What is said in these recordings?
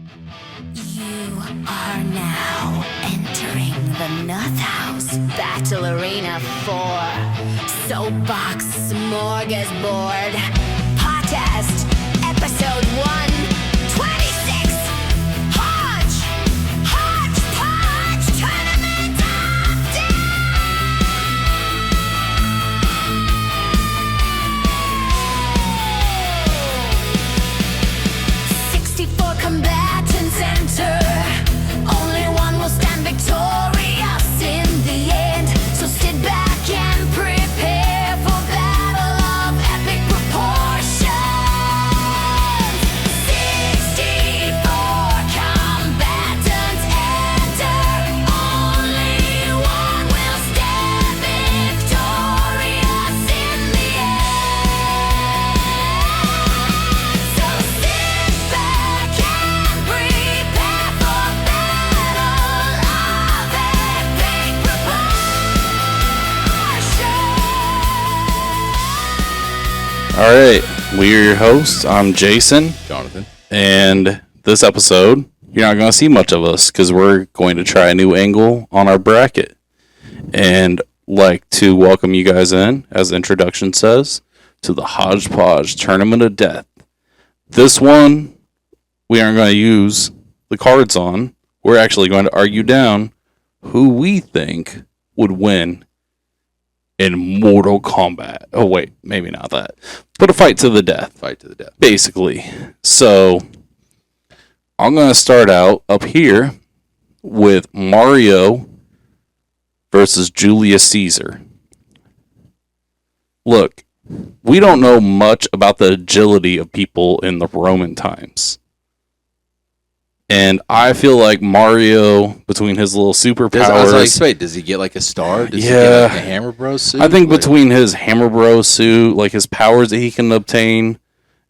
You are now entering the Nuth House Battle Arena 4 Soapbox Smorgasbord Podcast Episode 126 Hodge Podge Tournament of Death! 64 combatants enter. Only one will stand victorious in the end. So sit back and prepare for battle of epic proportions. 64 combatants enter. Only one will stand victorious in the end. So sit back and prepare for battle of epic proportions. All right, we're your hosts. I'm Jason, Jonathan. and this episode, you're not going to see much of us because we're going to try a new angle on our bracket. And like to welcome you guys in, as the introduction says, to the Hodge Podge Tournament of Death. This one, we aren't going to use the cards on. We're actually going to argue down who we think would win in Mortal Kombat. Oh, wait, maybe not that. But a fight to the death, Fight to the death. basically. So, I'm going to start out up here with Mario versus Julius Caesar. Look, we don't know much about the agility of people in the Roman times. And I feel like Mario, between his little I was like, superpowers, wait, does he get like a star? Does he Yeah. get like a Hammer Bros suit? I think Like, between his Hammer Bros suit, like his powers that he can obtain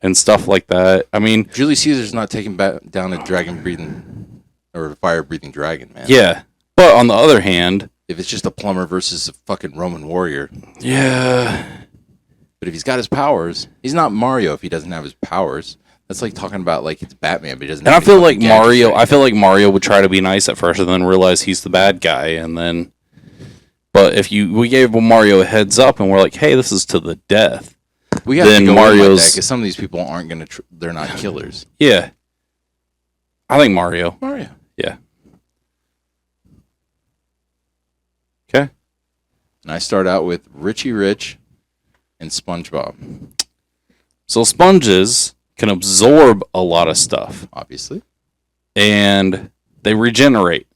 and stuff like that. I mean, Julius Caesar's not taking down a dragon breathing or a fire breathing dragon, man. yeah. But on the other hand, If it's just a plumber versus a fucking Roman warrior. yeah, But if he's got his powers, he's not Mario if he doesn't have his powers. That's like talking about like it's Batman, but he doesn't. and I have feel any like fucking gadgets Mario. or I feel like Mario would try to be nice at first, and then realize he's the bad guy, and then. But if we gave Mario a heads up, and we're like, "Hey, this is to the death." anything. We have then to go Mario's- because some of these people aren't gonna. They're not killers. Yeah, I think Mario. Mario. Yeah. Okay. And I start out with Richie Rich and SpongeBob, So sponges can absorb a lot of stuff, obviously and they regenerate.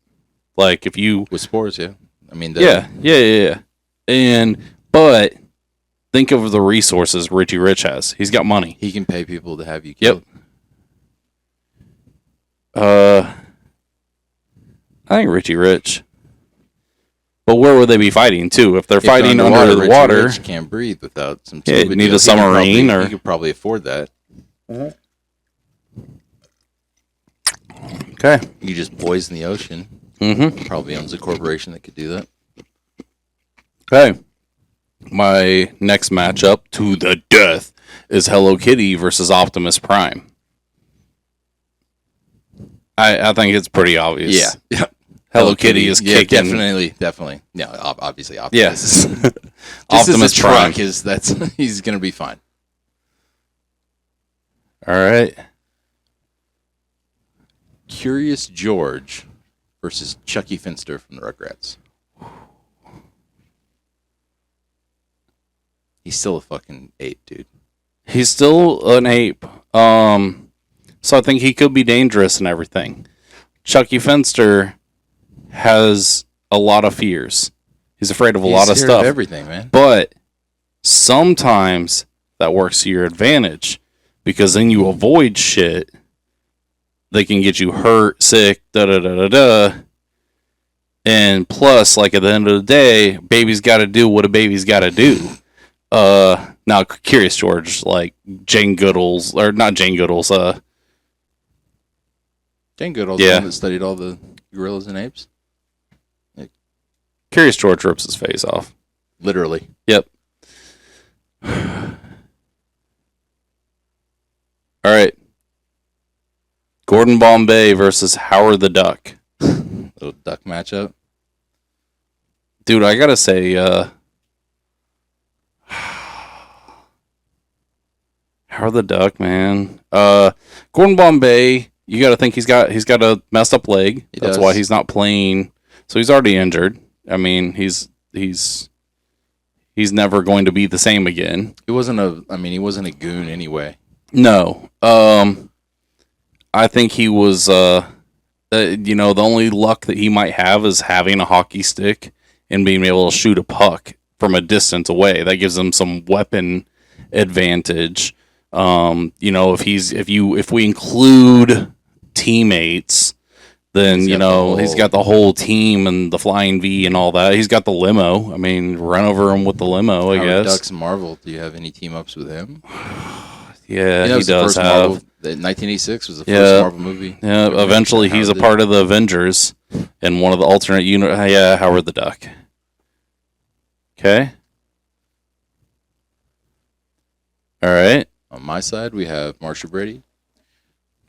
Like if you with spores. Yeah, I mean, Yeah. But think of the resources Richie Rich has. He's got money. He can pay people to have you Yep. killed. I think Richie Rich. But where would they be fighting too? If they're If fighting under the Richie water, Rich can't breathe without some. Yeah, tube. you need a He could submarine or- he could probably afford that. okay. You just poison the ocean. Mm-hmm. Probably owns a corporation that could do that. Okay. My next matchup to the death is Hello Kitty versus Optimus Prime. I think it's pretty obvious. Yeah. Hello Kitty is yeah, kicking. definitely. Yeah, obviously Yes. Optimus. Just Optimus as a Prime. truck he's gonna be fine. All right. Curious George versus Chucky Finster from the Rugrats. He's still a fucking ape, dude. He's still an ape. So I think he could be dangerous and everything. Chucky Finster has a lot of fears. He's afraid of a lot of scared stuff. everything, man. But sometimes that works to your advantage because then you avoid shit. They can get you hurt, sick, da-da-da-da-da. And plus, like at the end of the day, baby's got to do what a baby's got to do. Now, Curious George, like Jane Goodall's, or not Jane Goodall's, Jane Goodall's Yeah. the one that studied all the gorillas and apes. Curious George rips his face off. Literally. Yep. All right. Gordon Bombay versus Howard the Duck. Little duck matchup. Dude, I gotta say, Howard the Duck, man. Gordon Bombay, you gotta think he's got a messed up leg. That's why he's not playing. So he's already injured. I mean, he's never going to be the same again. He wasn't a goon anyway. No. I think he was, the only luck that he might have is having a hockey stick and being able to shoot a puck from a distance away. That gives him some weapon advantage. If we include teammates, then he's got the whole team and the flying V and all that. He's got the limo. I mean, run over him with the limo, I guess. Ducks Marvel. Do you have any team ups with him? Yeah, he does have. 1986 was the first Marvel movie. Yeah, eventually he's a part of the Avengers and one of the alternate Yeah, Howard the Duck. Okay. All right. On my side, we have Marsha Brady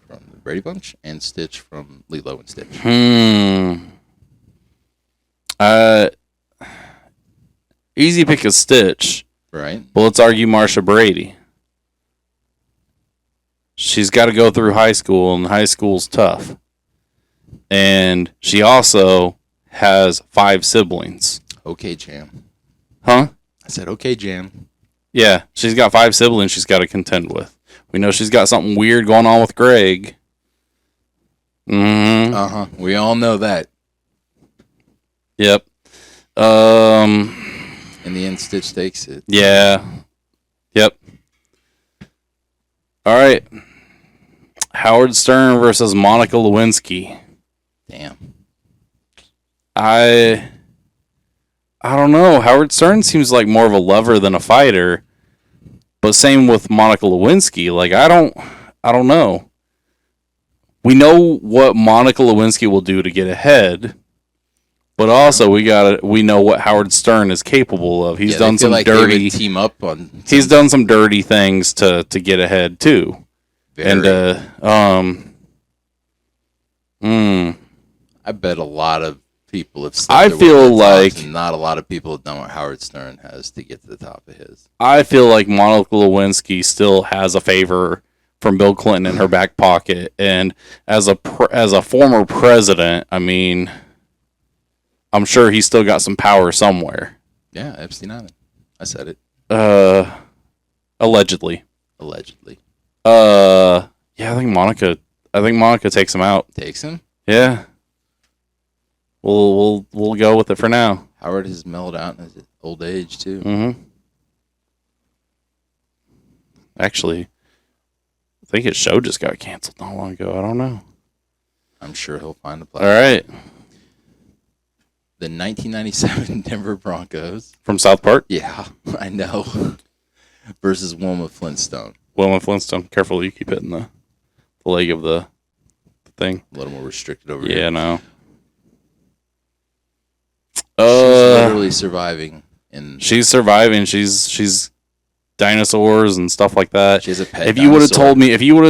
from the Brady Bunch and Stitch from Lilo and Stitch. Easy pick is Stitch. Right. But let's argue Marsha Brady. She's got to go through high school, and high school's tough. And she also has 5 siblings. Okay, Jam. Huh? I said, okay, Jam. Yeah, she's got 5 siblings she's got to contend with. We know she's got something weird going on with Greg. Mm-hmm. Uh-huh. We all know that. Yep. In the end, Stitch takes it. Yeah. Yep. All right. Howard Stern versus Monica Lewinsky. Damn. I don't know. Howard Stern seems like more of a lover than a fighter. But same with Monica Lewinsky. Like I don't know. We know what Monica Lewinsky will do to get ahead. But also we know what Howard Stern is capable of. He's done some dirty team up on. He's done some dirty things to get ahead too. Very. I bet a lot of people have said I feel like not a lot of people have done what Howard Stern has to get to the top of his. I feel like Monica Lewinsky still has a favor from Bill Clinton in her back pocket, and as a former president, I mean, I'm sure he's still got some power somewhere. Yeah, Epstein Island. I said it. Allegedly. Yeah, I think Monica takes him out. Takes him? Yeah. We'll go with it for now. Howard has mellowed out in his old age too. Mm-hmm. Actually, I think his show just got canceled not long ago. I don't know. I'm sure he'll find the All platform. right. The 1997 Denver Broncos. From South Park? Yeah, I know. Versus Wilma Flintstone. Wilma Flintstone. Careful, you keep hitting the leg of the thing. A little more restricted over here. Yeah, no. She's literally surviving. She's surviving. She's dinosaurs and stuff like that. She has a pet If you would have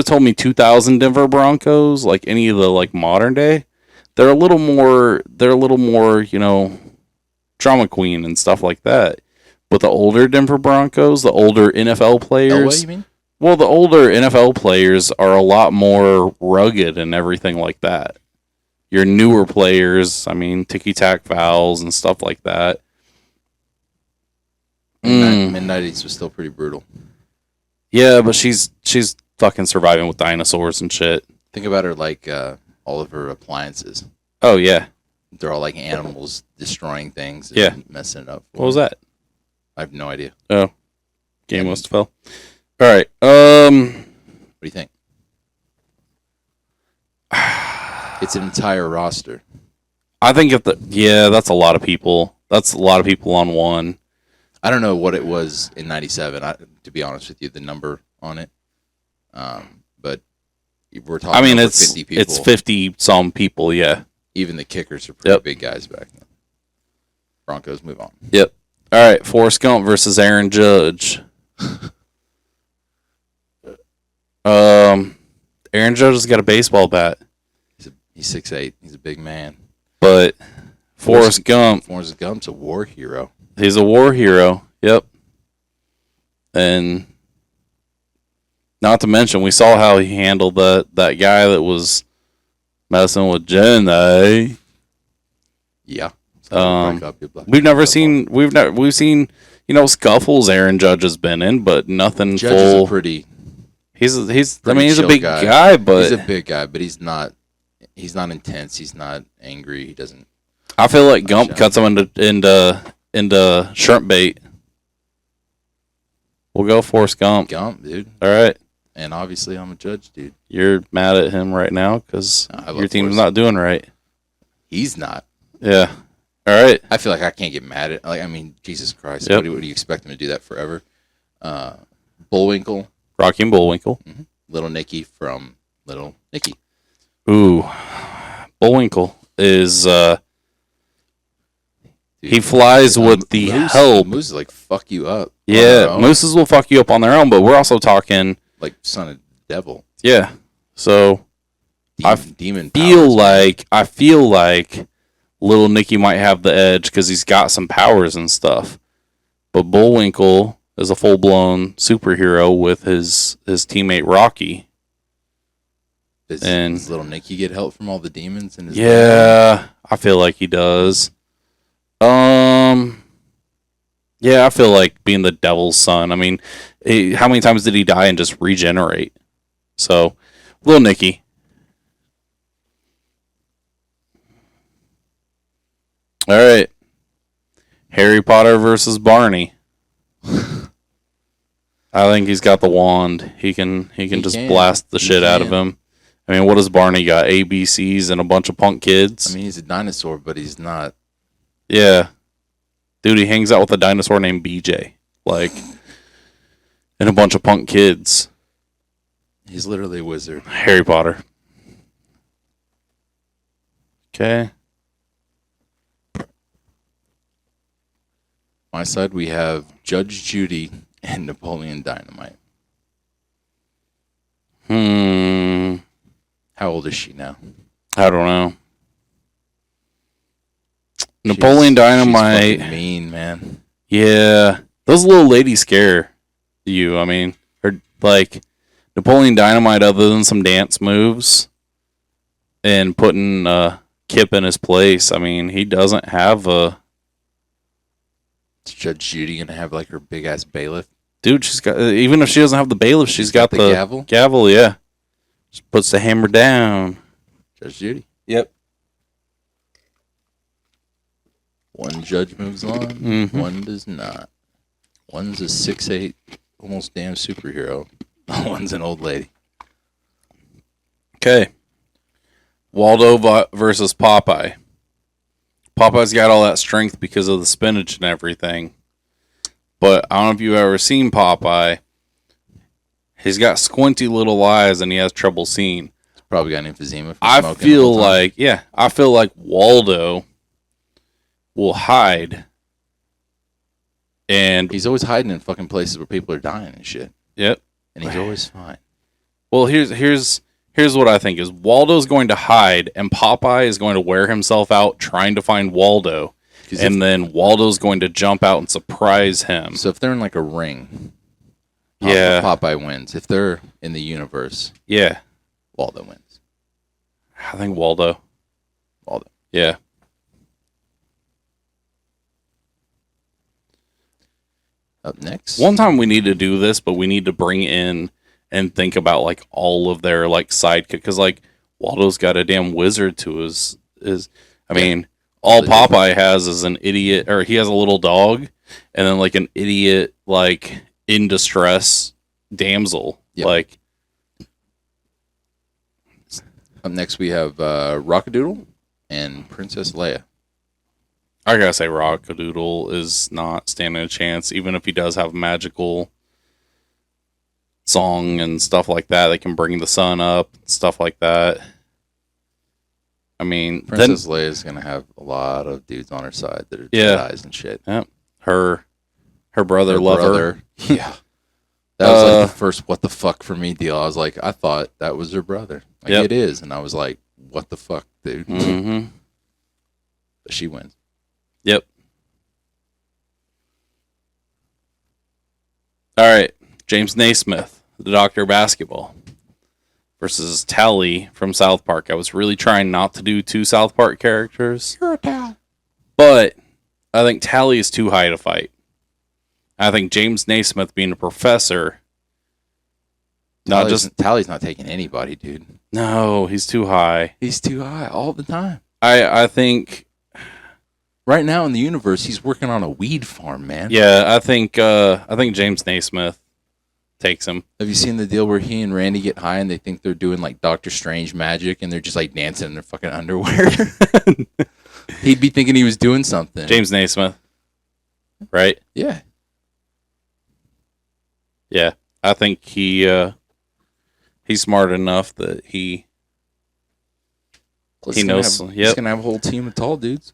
told me 2000 Denver Broncos, like any of the like modern day, they're a little more, drama queen and stuff like that. But the older Denver Broncos, the older NFL players. Oh, what you mean? Well, the older NFL players are a lot more rugged and everything like that. Your newer players, I mean, ticky-tack fouls and stuff like that. Mid-90s was still pretty brutal. Yeah, but she's fucking surviving with dinosaurs and shit. Think about her like all of her appliances. Oh, yeah. They're all like animals destroying things and messing it up. What was that? I have no idea. Oh. Game must have fell. All right. What do you think? It's an entire roster. I think that's a lot of people. That's a lot of people on one. I don't know what it was in 97, to be honest with you, the number on it. But we're talking about 50 people. It's 50-some people, yeah. Even the kickers are pretty big guys back then. Broncos, move on. Yep. All right, Forrest Gump versus Aaron Judge. Aaron Judge has got a baseball bat. He's 6'8". He's a big man. But Forrest Gump's a war hero. He's a war hero. Yep. And not to mention, we saw how he handled that guy that was messing with Jenny. Yeah. We've seen scuffles Aaron Judge has been in, but nothing Judge full. Is a pretty he's a chill big guy, but he's a big guy, but he's not intense. He's not angry. He doesn't. I feel like Gump cuts him into shrimp bait. We'll go Forrest Gump. Gump, dude. All right. And obviously, I'm a Judge, dude. You're mad at him right now because your team's Forrest. not doing right. He's not. Yeah. All right. I feel like I can't get mad at. Jesus Christ. Yep. What do you expect him to do that forever? Bullwinkle. Rocky and Bullwinkle. Mm-hmm. Little Nicky from Little Nicky. Ooh. Bullwinkle is Dude, he flies with the help. Mooses like fuck you up. Yeah, mooses will fuck you up on their own, but we're also talking like son of the devil. Yeah. So Demon I feel like Little Nicky might have the edge because he's got some powers and stuff. But Bullwinkle is a full-blown superhero with his teammate Rocky. Does Little Nicky get help from all the demons in his life? I feel like he does. Yeah, I feel like being the devil's son. I mean, how many times did he die and just regenerate? So, Little Nicky. All right. Harry Potter versus Barney. I think he's got the wand. He can just blast the shit out of him. I mean, what does Barney got? ABCs and a bunch of punk kids? I mean, he's a dinosaur, but he's not. Yeah. Dude, he hangs out with a dinosaur named BJ. And a bunch of punk kids. He's literally a wizard. Harry Potter. Okay. My side, we have Judge Judy and Napoleon Dynamite. How old is she now? I don't know. Napoleon Dynamite. She's fucking mean, man. Yeah. Those little ladies scare you. I mean, or like Napoleon Dynamite, other than some dance moves and putting Kip in his place, I mean, he doesn't have a. Is Judge Judy gonna have like her big ass bailiff? Dude, she's got. Even if she doesn't have the bailiff, she's got the gavel. Gavel, yeah. Just puts the hammer down. Judge Judy. Yep. One judge moves on, one does not. One's a 6'8", almost damn superhero. One's an old lady. Okay. Waldo versus Popeye. Popeye's got all that strength because of the spinach and everything. But I don't know if you've ever seen Popeye. He's got squinty little eyes and he has trouble seeing. He's probably got emphysema from I smoking feel the whole time. I feel like Waldo will hide. And he's always hiding in fucking places where people are dying and shit. Yep. And he's always fine. Well, here's what I think is Waldo's going to hide and Popeye is going to wear himself out trying to find Waldo. And then Waldo's going to jump out and surprise him. So if they're in like a ring, Popeye wins. If they're in the universe, Waldo wins. I think Waldo. Yeah. Up next. One time we need to do this, but we need to bring in and think about like all of their like sidekick because like Waldo's got a damn wizard to his I mean all Popeye has is an idiot or he has a little dog and then like an idiot like in distress damsel. Like up next we have Rockadoodle and Princess Leia. I gotta say Rockadoodle is not standing a chance even if he does have magical song and stuff like that. They can bring the sun up, stuff like that. I mean, Princess Leia is gonna have a lot of dudes on her side that are Jedis and shit. Yep. Her brother lover. Yeah. That was like the first what the fuck for me deal. I was like, I thought that was her brother. Like, Yep. it is. And I was like, what the fuck, dude? Mm-hmm. But she wins. Yep. All right. James Naismith, the Doctor of Basketball, versus Tally from South Park. I was really trying not to do 2 South Park characters. You're a pal. But I think Tally is too high to fight. I think James Naismith being a professor. Tally's not taking anybody, dude. No, he's too high. He's too high all the time. I think right now in the universe, he's working on a weed farm, man. Yeah, I think James Naismith takes him. Have you seen the deal where he and Randy get high and they think they're doing like Doctor Strange magic and they're just like dancing in their fucking underwear? He'd be thinking he was doing something. James Naismith, right? Yeah. Yeah, I think he's smart enough that he knows. He's gonna have a whole team of tall dudes.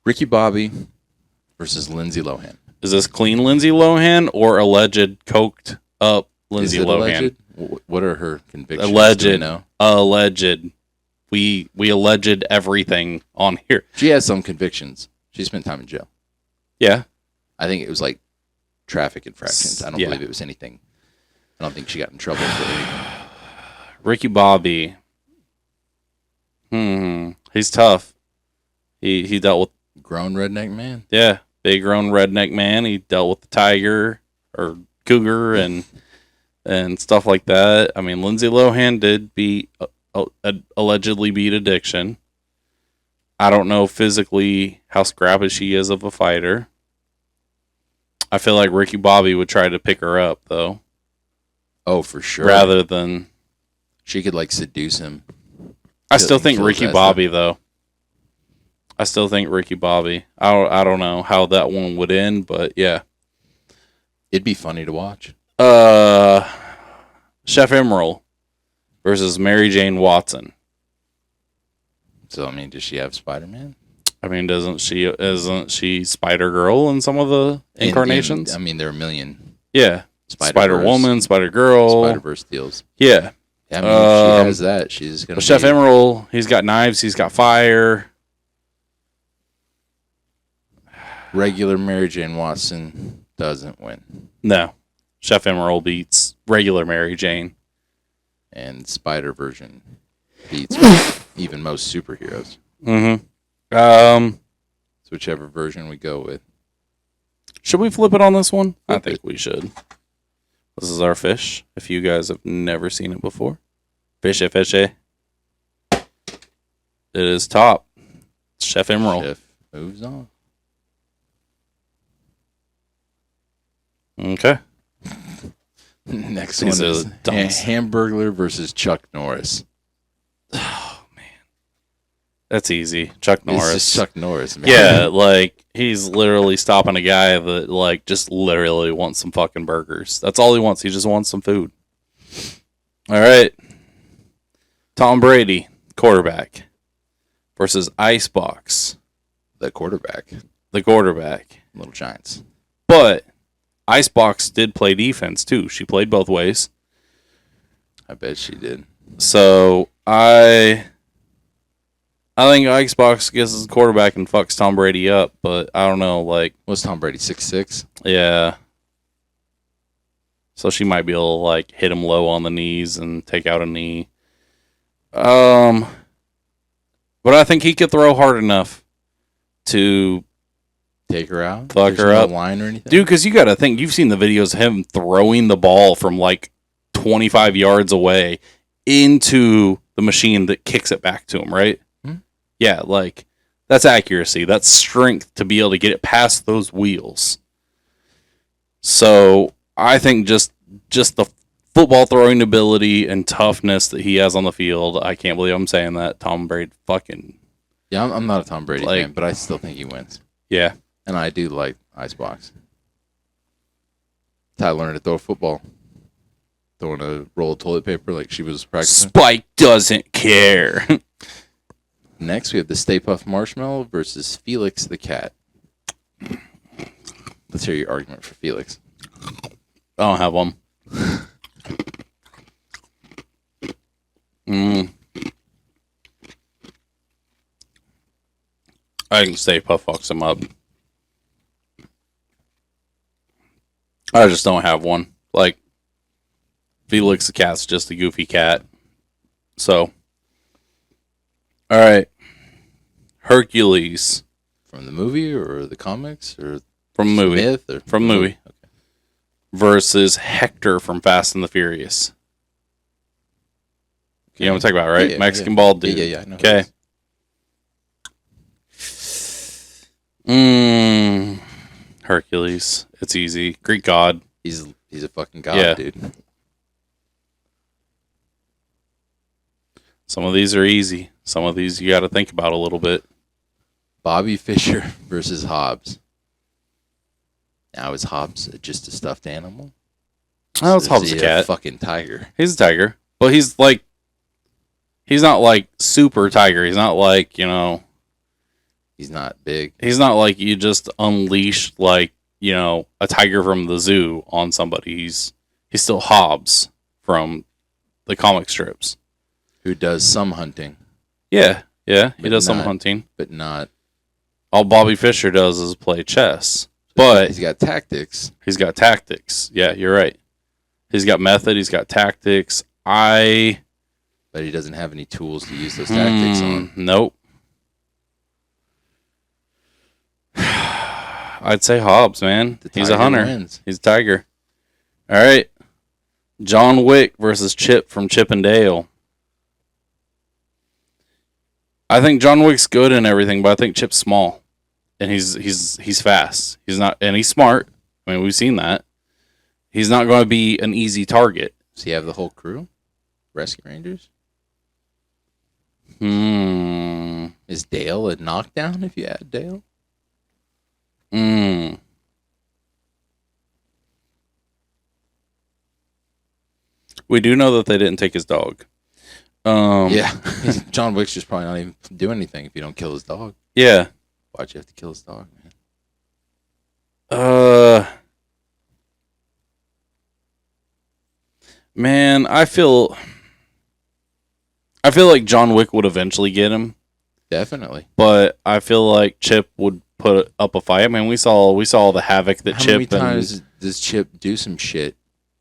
Ricky Bobby versus Lindsay Lohan. Is this clean Lindsay Lohan or alleged coked up Lindsay Lohan? Alleged? What are her convictions? Alleged. Do we know? Alleged. We alleged everything on here. She has some convictions. She spent time in jail. Yeah. I think it was like traffic infractions. I don't believe it was anything. I don't think she got in trouble for anything. Ricky Bobby. He's tough. He dealt with grown redneck man. Yeah, big grown redneck man. He dealt with the tiger or cougar and stuff like that. I mean, Lindsay Lohan did allegedly beat addiction. I don't know physically how scrappy she is of a fighter. I feel like Ricky Bobby would try to pick her up, though. Oh, for sure. Rather than... She could, like, seduce him. I still think Ricky Bobby, though. I still think Ricky Bobby. I don't know how that one would end, but yeah. It'd be funny to watch. Chef Emerald versus Mary Jane Watson. So, I mean, does she have Spider-Man? I mean, isn't she Spider-Girl in some of the incarnations? I mean, there are a million. Yeah. Spider-Woman, Spider-Girl. Spider-Verse deals. Yeah. I mean, if she has that, she's going to Chef Emerald, he's got knives, he's got fire. Regular Mary Jane Watson doesn't win. No. Chef Emerald beats regular Mary Jane. And Spider version beats even most superheroes. Mm-hmm. So whichever version we go with. Should we flip it on this one? I think we should. This is our fish. If you guys have never seen it before. Fishy, fishy. It is top. Chef Emerald. Chef moves on. Okay. Next one is Hamburglar versus Chuck Norris. Oh, man. That's easy. Chuck Norris. It's just Chuck Norris, man. Yeah, like, he's literally stopping a guy that, like, just literally wants some fucking burgers. That's all he wants. He just wants some food. All right. Tom Brady, quarterback, versus Icebox. The quarterback. The quarterback. Little Giants. But Icebox did play defense, too. She played both ways. I bet she did. So, I think Icebox gets his quarterback and fucks Tom Brady up, but I don't know, like... What's Tom Brady, 6'6"? Yeah. So she might be able to, like, hit him low on the knees and take out a knee. But I think he could throw hard enough to... Take her out? Fuck her up. Line or anything? Dude, because you got to think, you've seen the videos of him throwing the ball from, like, 25 yards away into the machine that kicks it back to him, right? Yeah, like, that's accuracy. That's strength to be able to get it past those wheels. So, I think just the football throwing ability and toughness that he has on the field, I can't believe I'm saying that. Tom Brady fucking... Yeah, I'm not a Tom Brady fan, but I still think he wins. Yeah. And I do like Icebox. Ty learned to throw a football. Throwing a roll of toilet paper like she was practicing. Spike doesn't care. Next, we have the Stay Puft Marshmallow versus Felix the Cat. Let's hear your argument for Felix. I don't have one. I can Stay Puff fucks him up. I just don't have one. Like, Felix the cat's just a goofy cat. So, all right. Hercules. From the movie or the comics or From the movie. Myth or From the movie. Okay. Versus Hector from Fast and the Furious. You know what I'm talking about, right? Yeah, Mexican bald dude. Yeah, I know. Okay. Hercules. It's easy. Greek god. He's a fucking god, Yeah. dude. Some of these are easy. Some of these you got to think about a little bit. Bobby Fischer versus Hobbs. Now is Hobbs just a stuffed animal? Oh, it's Is Hobbs he a cat. Fucking tiger. He's a tiger. But he's not like super tiger. He's not like, He's not big. he's not like you just unleash like, a tiger from the zoo on somebody. He's still Hobbs from the comic strips. Who does some hunting, Yeah. He But does some not- hunting. but not. All Bobby Fischer does is play chess. But He's got tactics. he's got tactics. Yeah, you're right. He's got method. He's got tactics. But he doesn't have any tools to use those tactics on. Nope. I'd say Hobbs, man. The He's a tiger hunter. wins. He's a tiger. All right. John Wick versus Chip from Chip and Dale. I think John Wick's good and everything, but I think Chip's small. And he's fast. He's not, and he's smart. I mean, we've seen that. He's not going to be an easy target. Does he have the whole crew? Rescue Rangers? Is Dale a knockdown if you add Dale? We do know that they didn't take his dog. Yeah. John Wick's just probably not even do anything if you don't kill his dog. Yeah. Why'd you have to kill his dog, man? Man, I feel like John Wick would eventually get him, Definitely. but I feel like Chip would put up a fight. I mean, we saw the havoc that How Chip many times does Chip do some shit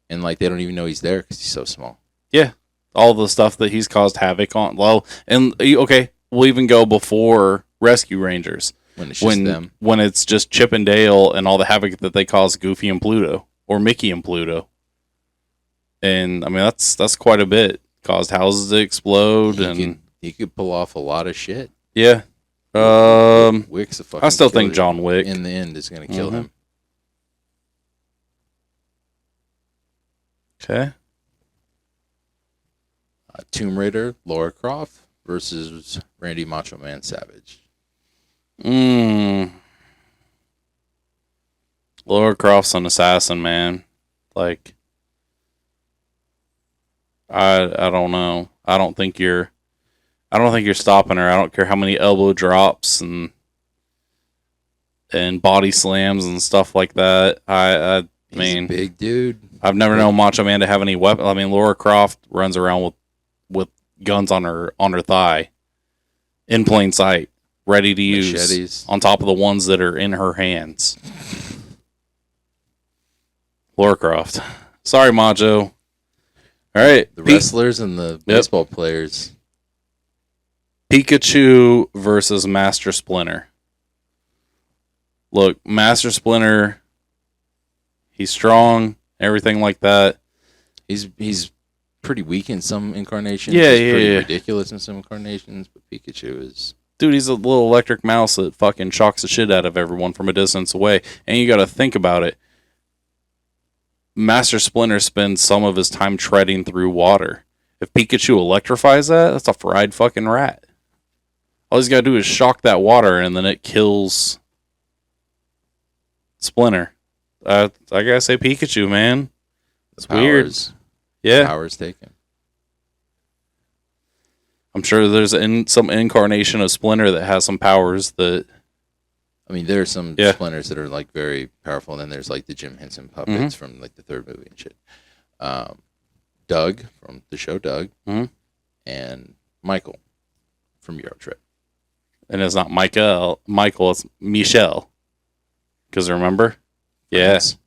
and like they don't even know he's there because he's so small? Yeah, all the stuff that he's caused havoc on. Well, and okay, we'll even go before Rescue Rangers When it's just them. when it's just Chip and Dale and all the havoc that they cause Goofy and Pluto or Mickey and Pluto. And I mean that's quite a bit. Caused houses to explode He could pull off a lot of shit. yeah. Wick's a fucking I still think killer. John Wick. In the end is going to kill him. Okay. Tomb Raider, Lara Croft versus Randy Macho Man Savage. Lara Croft's an assassin, man. Like, I don't know. I don't think you're stopping her. I don't care how many elbow drops and body slams and stuff like that. I He's mean, a big dude. I've never known Macho Man to have any weapon. I mean, Lara Croft runs around with guns on her thigh, in plain sight, ready to use, Machetes. on top of the ones that are in her hands. Lara Croft. Sorry, Macho. All right, The wrestlers and the baseball players. Pikachu versus Master Splinter. Look, Master Splinter, he's strong, everything like that. He's pretty weak in some incarnations. Yeah, He's yeah, pretty yeah. ridiculous in some incarnations, but Pikachu is Dude, he's a little electric mouse that fucking shocks the shit out of everyone from a distance away. And you got to think about it. Master Splinter spends some of his time treading through water. If Pikachu electrifies that, that's a fried fucking rat. All he's got to do is shock that water, and then it kills Splinter. I gotta say Pikachu, man. It's weird. powers. Yeah. Powers taken. I'm sure there's some incarnation of Splinter that has some powers that I mean, there are some Yeah. splinters that are like very powerful, and then there's like the Jim Henson puppets from like the third movie and shit. Doug from the show Doug, and Michael from Euro Trip. And it's not Michael, it's Michelle. Because remember? Yeah. Friends.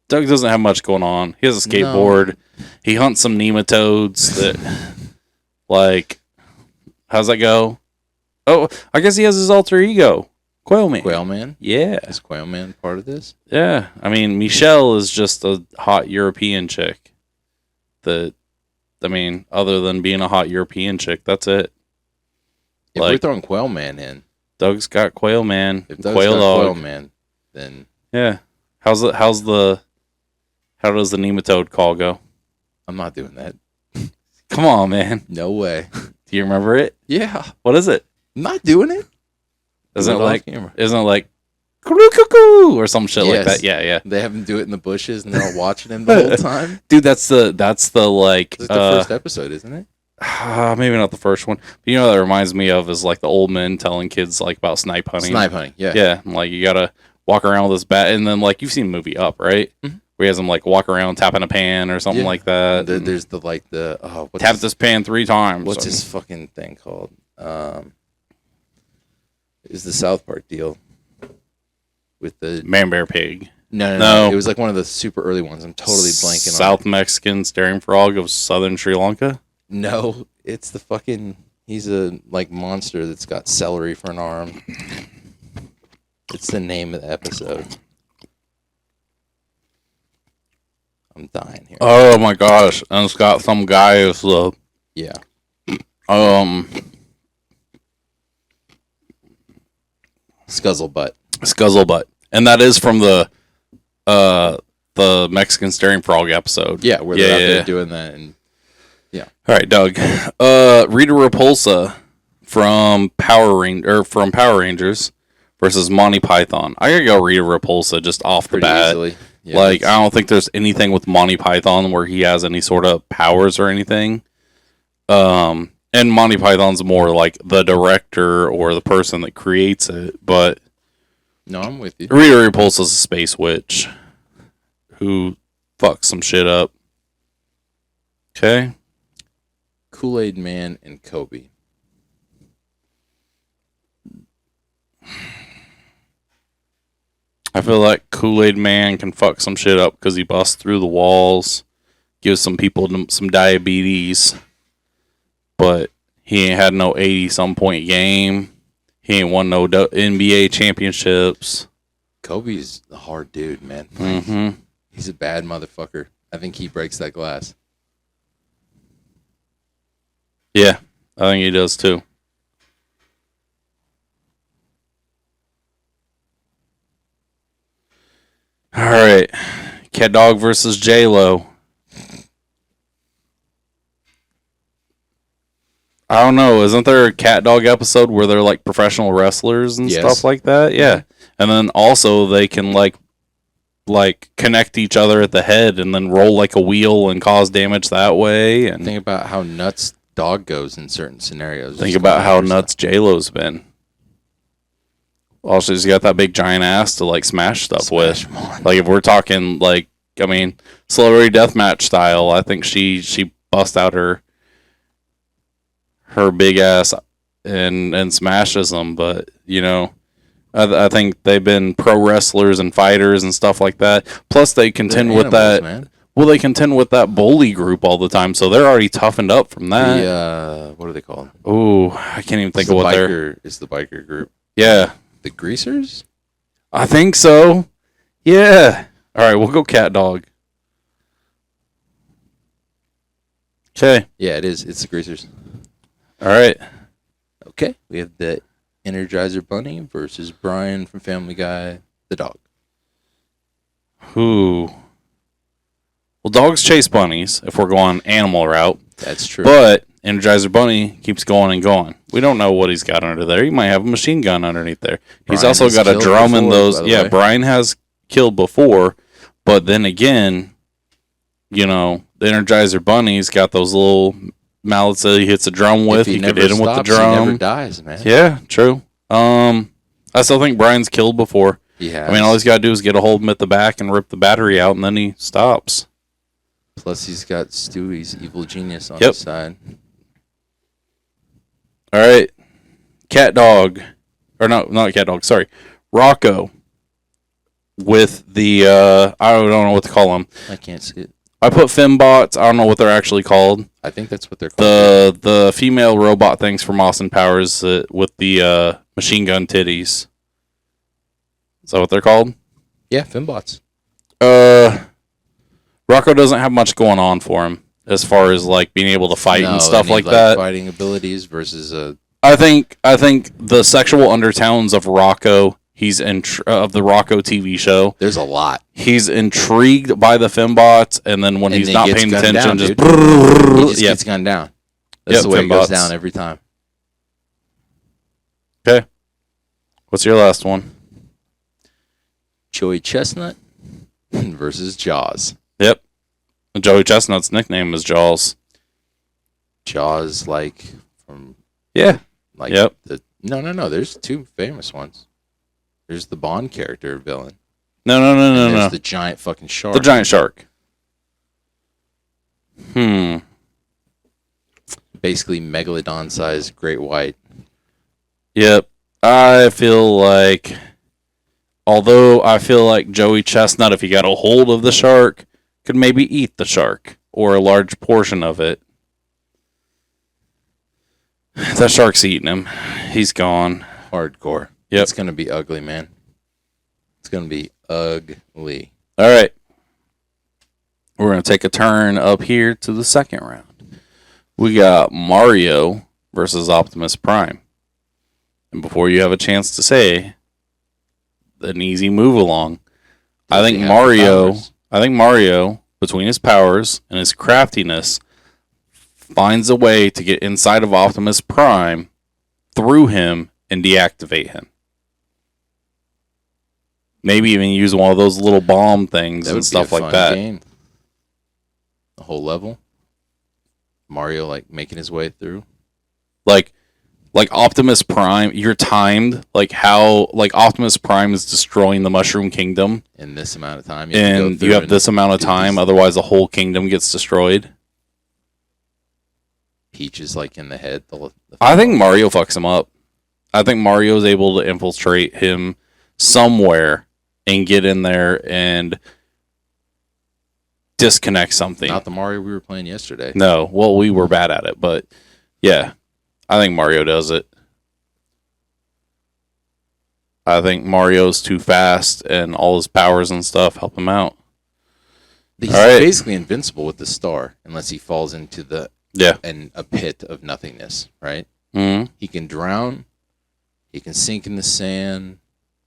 Doug doesn't have much going on. He has a skateboard. No. He hunts some nematodes that, like, how's that go? Oh, I guess he has his alter ego, Quailman. Quailman? Yeah. Is Quailman part of this? Yeah. I mean, Michelle is just a hot European chick. That, I mean, other than being a hot European chick, that's it. If we're throwing Quailman in. Doug's got Quailman. If Doug's got Quailman, then... Yeah. How does the nematode call go? I'm not doing that. Come on, man. No way. Do you remember it? Yeah. What is it? I'm not doing it. Isn't it like cuckoo or some shit like that? Yeah, yeah. They have him do it in the bushes and they're all watching him the whole time. Dude, that's the like It's the first episode, isn't it? Maybe not the first one. But you know what that reminds me of is like the old men telling kids like about snipe hunting. Snipe hunting, yeah. Yeah. Like you gotta walk around with this bat, and then like you've seen the movie Up, right? Mm-hmm. Where he has them like walk around tapping a pan or something like that. There's tap this pan 3 times. What's his fucking thing called? Is the South Park deal with the Man Bear Pig? No. It was like one of the super early ones. I'm totally blanking on South Mexican staring frog of southern Sri Lanka. No, it's the fucking. He's a like monster that's got celery for an arm. It's the name of the episode. I'm dying here. Oh my gosh! And it's got some guy who's yeah. Scuzzlebutt, and that is from the Mexican staring frog episode. Yeah, where they're out there doing that, and yeah. All right, Doug. Rita Repulsa from Power Rangers versus Monty Python. I gotta go Rita Repulsa just off the bat. Easily. Yeah, like I don't think there's anything with Monty Python where he has any sort of powers or anything. And Monty Python's more like the director or the person that creates it. But no, I'm with you. Rita Repulsa's a space witch who fucks some shit up. Okay. Kool-Aid Man and Kobe. I feel like Kool-Aid Man can fuck some shit up because he busts through the walls, gives some people some diabetes, but he ain't had no 80-some point game. He ain't won no NBA championships. Kobe's a hard dude, man. Mm-hmm. He's a bad motherfucker. I think he breaks that glass. Yeah, I think he does too. All right, Cat Dog versus J-Lo. I don't know. Isn't there a Cat Dog episode where they're like professional wrestlers and stuff like that? Yeah, and then also they can like connect each other at the head and then roll like a wheel and cause damage that way. And think about how nuts Dog goes in certain scenarios. Think about how nuts J-Lo's been. Also, she's got that big giant ass to like smash stuff with. Like if we're talking like, I mean, celebrity deathmatch style, I think she busts out her big ass and smashes them. But you know, I think they've been pro wrestlers and fighters and stuff like that. Plus, they contend with that. Man. Well, they contend with that bully group all the time, so they're already toughened up from that. What are they called? Oh, I can't even think of what they're. It's the biker group. Yeah. The Greasers? I think so. Yeah. All right, we'll go Cat Dog. Okay. Yeah, it is. It's the Greasers. All right. Okay. We have the Energizer Bunny versus Brian from Family Guy, the dog. Who? Well, dogs chase bunnies if we're going animal route. That's true. But Energizer Bunny keeps going and going. We don't know what he's got under there. He might have a machine gun underneath there. He's also got a drum in those. Yeah, Brian has killed before, but then again, you know, the Energizer Bunny's got those little mallets that he hits a drum with. If You never could hit him with the stops, he never drum. dies, man. Yeah, true. I still think Brian's killed before. He has. I mean, all he's got to do is get a hold of him at the back and rip the battery out, and then he stops. Plus, he's got Stewie's evil genius on Yep. his side. All right. Cat Dog. Or no, not Cat Dog. Sorry. Rocco. With the, I don't know what to call them. I can't see it. I put Fembots. I don't know what they're actually called. I think that's what they're called. The female robot things from Austin Powers with the machine gun titties. Is that what they're called? Yeah, Fembots. Rocco doesn't have much going on for him as far as like being able to fight and stuff any, like that. Fighting abilities versus I think the sexual undertones of Rocco, he's of the Rocco TV show. There's a lot. He's intrigued by the Fembots, and then when he's not paying attention, he just gets gunned down. That's the way it goes down every time. Okay. What's your last one? Joey Chestnut versus Jaws. Yep. Joey Chestnut's nickname is Jaws. Jaws, like from Yeah. like Yep. No. There's two famous ones. There's the Bond character villain. No. There's the giant fucking shark. The giant shark. Basically, megalodon-sized great white. Yep. I feel like Joey Chestnut, if he got a hold of the shark, could maybe eat the shark or a large portion of it. That shark's eating him. He's gone. Hardcore. Yep. It's gonna be ugly, man. It's gonna be ugly. All right. We're going to take a turn up here to the second round. We got Mario versus Optimus Prime. And before you have a chance to say an easy move along, I think Mario, between his powers and his craftiness, finds a way to get inside of Optimus Prime, through him, and deactivate him. Maybe even use one of those little bomb things and stuff like that. Game. The whole level. Mario like making his way through. Like Optimus Prime, you're timed like how like Optimus Prime is destroying the Mushroom Kingdom In this amount of time. and you have this amount of time, otherwise the whole kingdom gets destroyed. Peach is like in the head. I think Mario fucks him up. I think Mario's able to infiltrate him somewhere and get in there and disconnect something. Not the Mario we were playing yesterday. No, well, we were bad at it, but yeah, I think Mario does it. I think Mario's too fast, and all his powers and stuff help him out. He's All right. basically invincible with the star, unless he falls into a pit of nothingness. Right? Mm-hmm. He can drown. He can sink in the sand.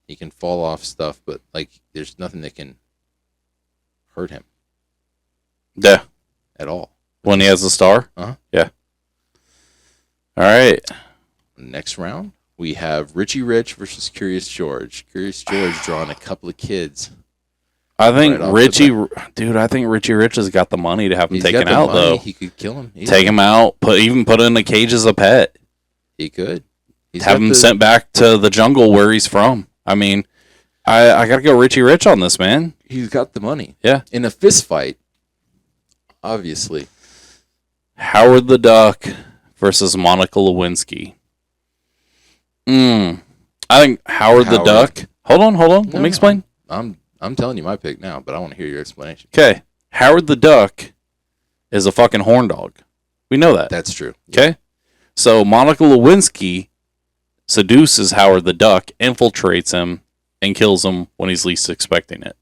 He can fall off stuff, but like, there's nothing that can hurt him Yeah. at all. When he has the star? Uh-huh. Yeah. All right. Next round, we have Richie Rich versus Curious George. Curious George drawing a couple of kids. I think Right off I think Richie Rich has got the money to have him He's taken got the out, money. though. He could kill him. Take him out, put in a cage as a pet. He could. Have him sent back to the jungle where he's from. I mean, I got to go Richie Rich on this, man. He's got the money. Yeah. In a fist fight, obviously. Howard the Duck versus Monica Lewinsky. I think Howard the Duck. Hold on. Let me explain. I'm telling you my pick now, but I want to hear your explanation. Okay. Howard the Duck is a fucking horn dog. We know that. That's true. Okay. So Monica Lewinsky seduces Howard the Duck, infiltrates him, and kills him when he's least expecting it.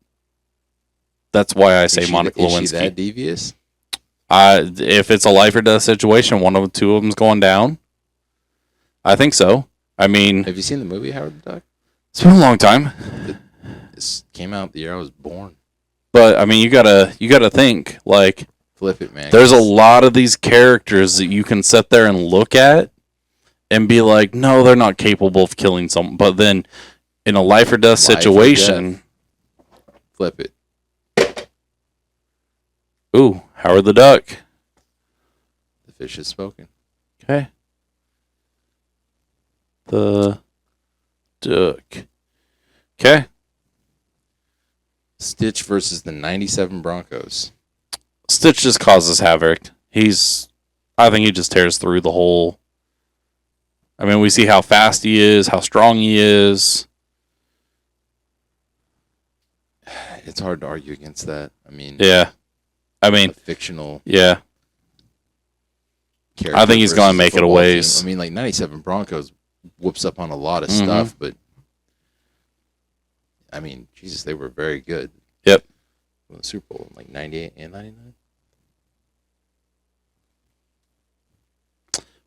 That's why I say Monica Lewinsky. Is she that devious? If it's a life or death situation, one of the two of them's going down. I think so. I mean, Have you seen the movie Howard the Duck? it's been a long time, This came out the year I was born. but I mean, you gotta think like Flip it, man. there's a lot of these characters that you can sit there and look at and be like, no, they're not capable of killing someone. But then in a life or death situation, Flip it. ooh, Howard the Duck. The fish has spoken. Okay. The Duck. Okay. Stitch versus the 97 Broncos. Stitch just causes havoc. I think he just tears through the whole. I mean, we see how fast he is, how strong he is. It's hard to argue against that. I mean, Yeah. I mean, a fictional yeah. character. I think he's going to make it a football ways. team. I mean, like 97 Broncos whoops up on a lot of Mhm. stuff, but I mean, Jesus, they were very good. Yep. Won the Super Bowl in like 98 and 99.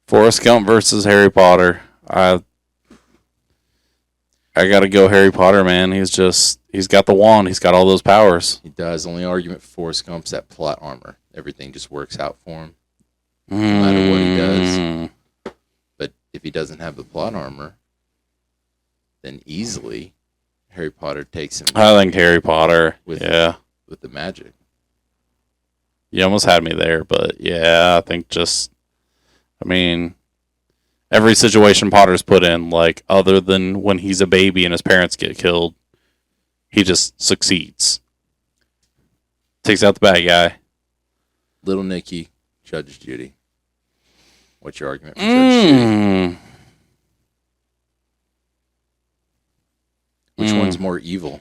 Forrest Gump versus Harry Potter. I got to go Harry Potter, man. He's got the wand. He's got all those powers. He does. Only argument for Forrest Gump's that plot armor. Everything just works out for him, No matter what he does. But if he doesn't have the plot armor, then easily Harry Potter takes him I think Harry Potter. With- Yeah. with the magic. You almost had me there, but yeah, I think every situation Potter's put in, like, other than when he's a baby and his parents get killed, he just succeeds. Takes out the bad guy. Little Nicky, Judge Judy. What's your argument for Judge Judy? Which one's more evil?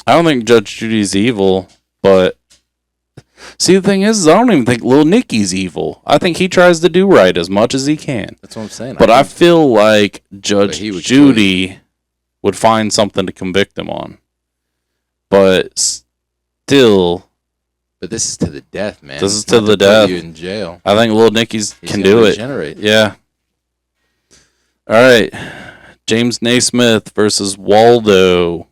I don't think Judge Judy's evil, but see, the thing is I don't even think Little Nicky's evil. I think he tries to do right as much as he can. That's what I'm saying. But I think- feel like Judge he would Judy would find something to convict him on. But still, But this is to the death, man. This is It's to not the put death. You in jail. I think Little Nicky's He's can gonna do it. regenerate. Yeah. All right. James Naismith versus Waldo.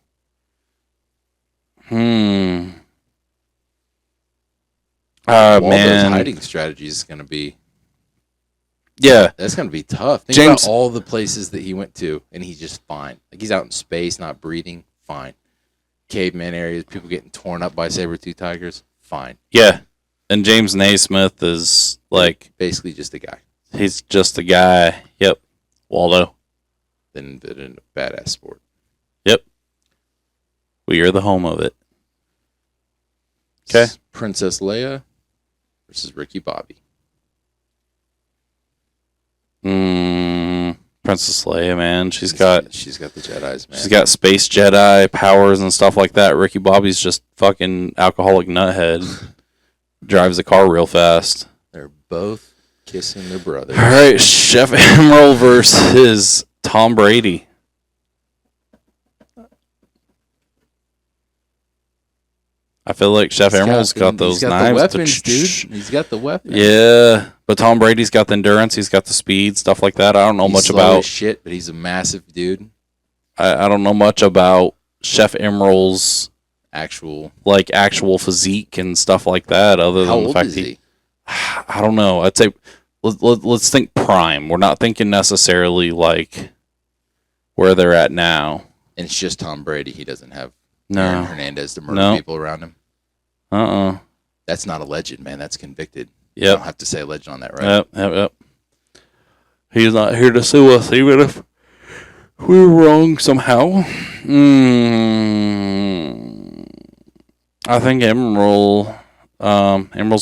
Waldo's Man. hiding strategy is going to be Yeah. that's going to be tough. Think James- about all the places that he went to, and he's just fine. Like he's out in space, not breathing, fine. Caveman areas, people getting torn up by saber-tooth tigers, fine. Yeah. And James Naismith is like, Basically, just a guy. he's just a guy. Yep. Waldo. Then in a badass sport. Yep. We are the home of it. 'Kay. Princess Leia versus Ricky Bobby. Princess Leia, man. She's got the Jedis, man. She's got space Jedi powers and stuff like that. Ricky Bobby's just fucking alcoholic nuthead. Drives a car real fast. They're both kissing their brothers. All right, Chef Emerald versus Tom Brady. I feel like Chef Emerald's got those he's got knives. the weapons, dude. He's got the weapons. Yeah, but Tom Brady's got the endurance. He's got the speed, stuff like that. I don't know He's much slow about. as shit, but he's a massive dude. I don't know much about Chef Emerald's Actual. actual physique and stuff like that. Other How than the old fact is he? I don't know. I'd say let's think prime. We're not thinking necessarily like where they're at now. And it's just Tom Brady. He doesn't have Aaron No. Hernandez to murder No. people around him. That's not a legend, man. That's convicted. You Yep. don't have to say a legend on that, right? Yep. He's not here to sue us, even if we were wrong somehow. I think Emerald's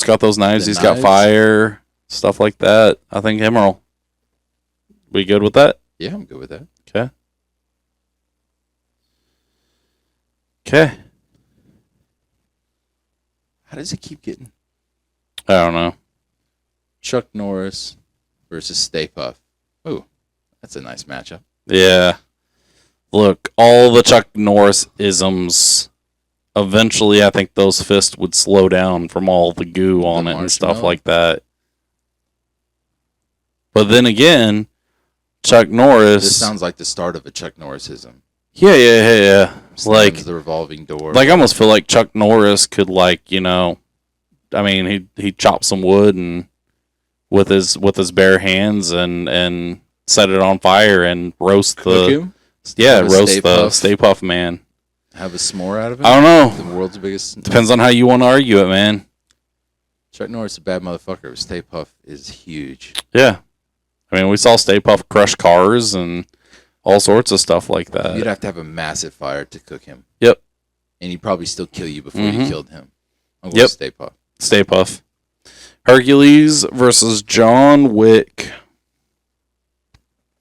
got those knives. The He's got knives? fire, stuff like that. I think Emerald. We good with that? Yeah, I'm good with that. Okay. How does it keep getting? I don't know. Chuck Norris versus Stay Puft. Ooh, that's a nice matchup. Yeah. Look, all the Chuck Norris isms. Eventually, I think those fists would slow down from all the goo on it and stuff marshmallow. like that. But then again, Chuck Norris. This sounds like the start of a Chuck Norrisism. Yeah. Slams the revolving door. I almost feel like Chuck Norris could, he chopped some wood and with his bare hands and set it on fire and roast Cook him? Have a roast Stay the Puft? Stay Puft Man. Have a s'more out of it? I don't know. The world's biggest. Depends on how you want to argue it, man. Chuck Norris, a bad motherfucker, but Stay Puft is huge. Yeah. I mean, we saw Stay Puft crush cars and all sorts of stuff like that. You'd have to have a massive fire to cook him. Yep. And he'd probably still kill you before you killed him. I'm going Yep. Stay Puft. Stay Puft. Hercules versus John Wick.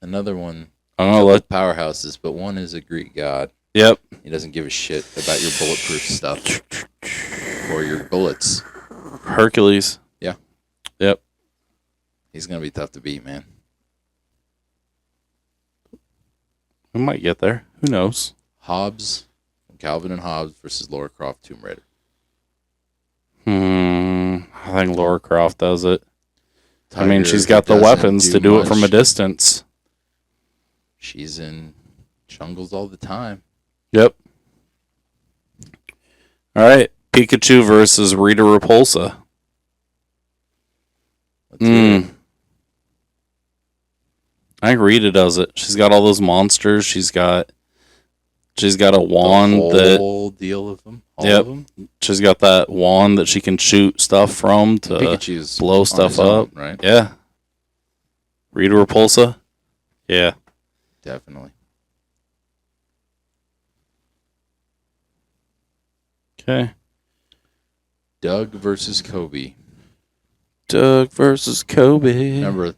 Another one. Oh, Powerhouses, but one is a Greek god. Yep. He doesn't give a shit about your bulletproof stuff or your bullets. Hercules. Yeah. Yep. He's going to be tough to beat, man. We might get there. Who knows? Hobbs, Calvin and Hobbes versus Lara Croft, Tomb Raider. I think Lara Croft does it. I mean, Tiger, she's got the who doesn't weapons do to do it much. from a distance. She's in jungles all the time. Yep. All right. Pikachu versus Rita Repulsa. Let's hear it. I think Rita does it. She's got all those monsters. She's got a wand The whole deal of them. All Yep. of them. she's got that wand that she can shoot stuff from to Pikachu's blow on stuff his own, up. right? Yeah. Rita Repulsa. Yeah. Definitely. Okay. Doug versus Kobe. Doug versus Kobe. Remember,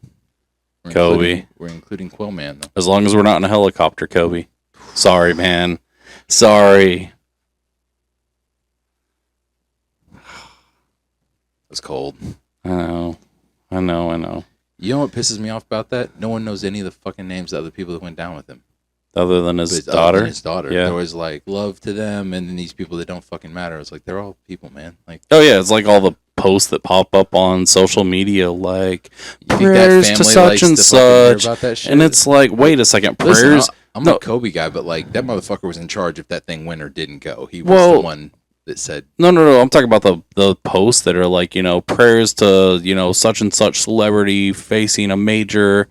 Kobe. We're including Quillman, though. As long as we're not in a helicopter, Kobe. Sorry, man. Sorry. It's cold. I know. You know what pisses me off about that? No one knows any of the fucking names of the people that went down with him. Other than his But other daughter. than his daughter. Yeah. They're always like, love to them, and then these people that don't fucking matter. It's like, they're all people, man. Like, Oh yeah, it's like all the posts that pop up on social media, like you think that prayers to family such likes and to fucking hear such, about that shit? and it's like, wait a second, Listen, prayers. I'm no, a Kobe guy, but like that motherfucker was in charge if that thing went or didn't go. He was Well- the one that said, no. I'm talking about the posts that are like, prayers to such and such celebrity facing a major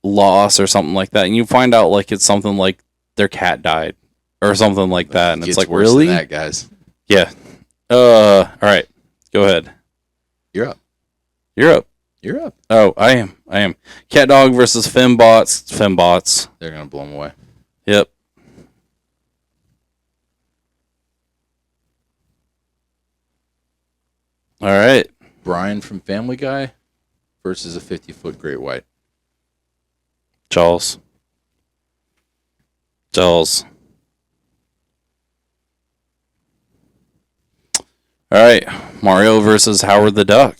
loss or something like that, and you find out like it's something like their cat died or something like that, and "It it's gets like, worse really? than that, guys. Yeah. All right, go ahead. You're up. You're up. You're up." Oh, I am. Cat Dog versus Fembots. They're gonna blow him away. Yep. All right. Brian from Family Guy versus a 50-foot great white. Charles. All right. Mario versus Howard the Duck.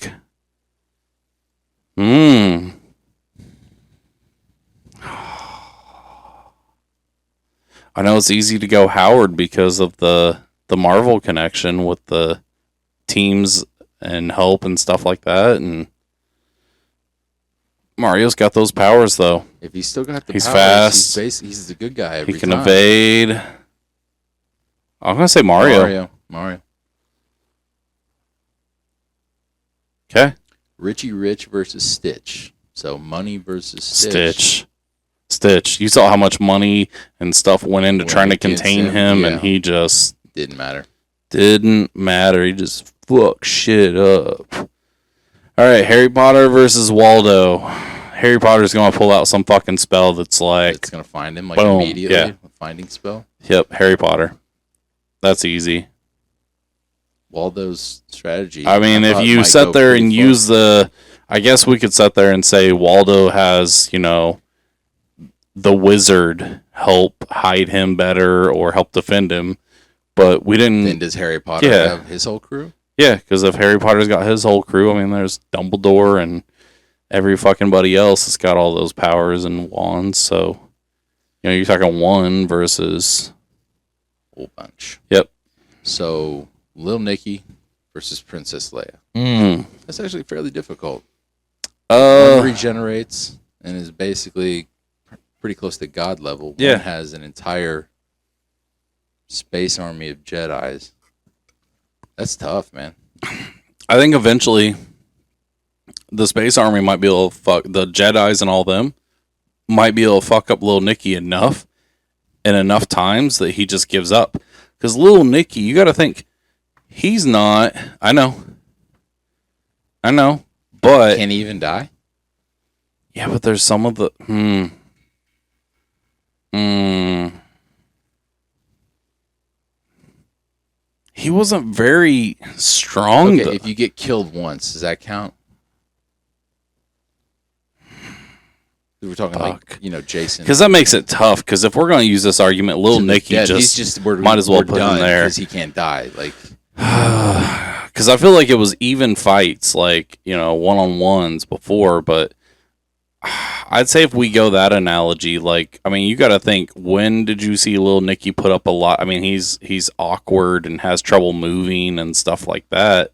I know it's easy to go Howard because of the Marvel connection with the teams and help and stuff like that, and Mario's got those powers though. If he's still got the He's powers, fast. he's the good guy every He can time. evade. I'm gonna say Mario. Mario. Okay. Richie Rich versus Stitch. So money versus Stitch. Stitch. You saw how much money and stuff went into Went trying to against contain him, him, yeah. and he just Didn't matter. didn't matter. He just fucked shit up. All right, Harry Potter versus Waldo. Harry Potter's gonna pull out some fucking spell that's like, It's gonna find him like boom, immediately. yeah. A finding spell. yep, Harry Potter. That's easy. Waldo's strategy. I mean, if thought you might sit go there pretty and far. use I guess we could sit there and say Waldo has, the wizard help hide him better or help defend him, but we didn't. Then does Harry Potter Yeah. have his whole crew? Yeah, because if Harry Potter's got his whole crew, I mean, there's Dumbledore and every fucking buddy else that's got all those powers and wands. So, you're talking one versus. Whole bunch. Yep. So Lil Nicky versus Princess Leia. That's actually fairly difficult. One regenerates and is basically pretty close to God level. Yeah. One has an entire space army of Jedis. That's tough, man. I think eventually the Space Army might be able to fuck the Jedis and all them might be able to fuck up Little Nicky enough and enough times that he just gives up. Because Little Nicky, you got to think, he's not. I know. I know, but Can't he even die? yeah, but there's some of the He wasn't very strong. Okay, if you get killed once, does that count? We're talking like, Jason. Because that makes it tough. Because if we're going to use this argument, Lil Nicky might as well put him there because he can't die. Like, because I feel like it was even fights, like one-on-ones before. But I'd say if we go that analogy, like I mean, you got to think, when did you see Lil Nicky put up a lot? I mean, he's awkward and has trouble moving and stuff like that.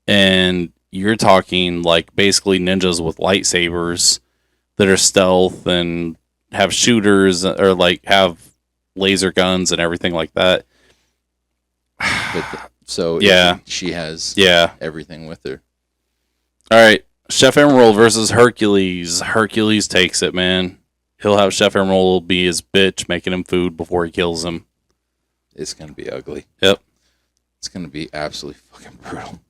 And you're talking like basically ninjas with lightsabers that are stealth and have shooters or like have laser guns and everything like that. So yeah, she has everything with her. All right, Chef Emerald versus Hercules. Hercules takes it, man. He'll have Chef Emerald be his bitch, making him food before he kills him. It's gonna be ugly. Yep, it's gonna be absolutely fucking brutal.